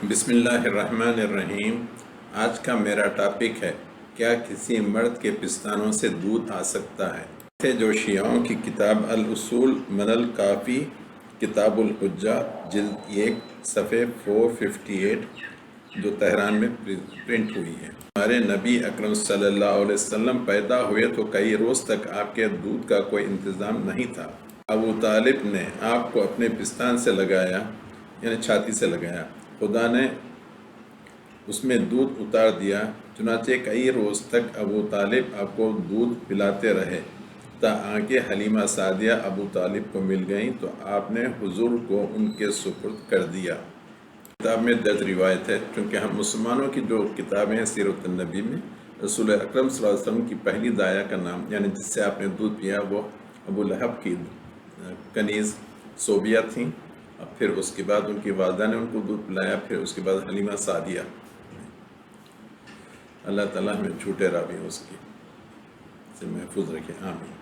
بسم اللہ الرحمن الرحیم۔ آج کا میرا ٹاپک ہے کیا کسی مرد کے پستانوں سے دودھ آ سکتا ہے؟ جو شیعوں کی کتاب الاصول من الکافی کتاب الحجہ جلد 1 صفحے 458 جو تہران میں پرنٹ ہوئی ہے۔ ہمارے نبی اکرم صلی اللہ علیہ وسلم پیدا ہوئے تو کئی روز تک آپ کے دودھ کا کوئی انتظام نہیں تھا۔ ابو طالب نے آپ کو اپنے پستان سے لگایا، یعنی چھاتی سے لگایا۔ خدا نے اس میں دودھ اتار دیا، چنانچہ کئی روز تک ابو طالب آپ کو دودھ پلاتے رہے تاکہ حلیمہ سعدیہ ابو طالب کو مل گئیں تو آپ نے حضور کو ان کے سپرد کر دیا۔ کتاب میں درج روایت ہے، چونکہ ہم مسلمانوں کی جو کتابیں ہیں سیرت النبی میں رسول اکرم صلی اللہ علیہ وسلم کی پہلی دایا کا نام، یعنی جس سے آپ نے دودھ پیا، وہ ابو لہب کی کنیز صوبیہ تھیں، پھر اس کے بعد ان کی والدہ نے ان کو دودھ پلایا، پھر اس کے بعد حلیمہ سعدیہ۔ اللہ تعالیٰ ہمیں جھوٹے راویوں اس کی سے محفوظ رکھے، آمین۔